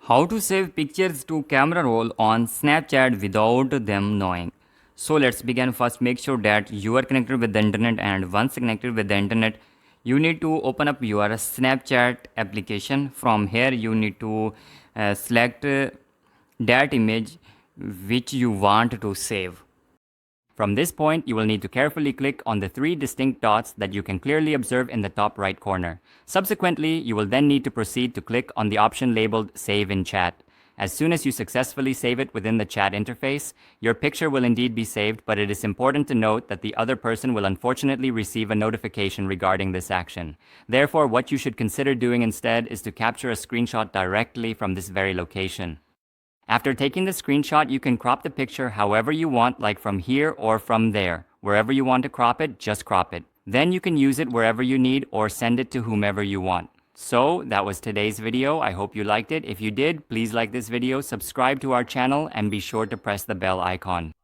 How to save pictures to camera roll on Snapchat without them knowing. So let's begin. First, make sure that you are connected with the internet, and once connected with the internet, you need to open up your Snapchat application. From here, you need to select that image which you want to save. From this point, you will need to carefully click on the three distinct dots that you can clearly observe in the top right corner. Subsequently, you will then need to proceed to click on the option labeled Save in Chat. As soon as you successfully save it within the chat interface, your picture will indeed be saved, but it is important to note that the other person will unfortunately receive a notification regarding this action. Therefore, what you should consider doing instead is to capture a screenshot directly from this very location. After taking the screenshot, you can crop the picture however you want, like from here or from there. Wherever you want to crop it, just crop it. Then you can use it wherever you need or send it to whomever you want. So that was today's video. I hope you liked it. If you did, please like this video, subscribe to our channel, and be sure to press the bell icon.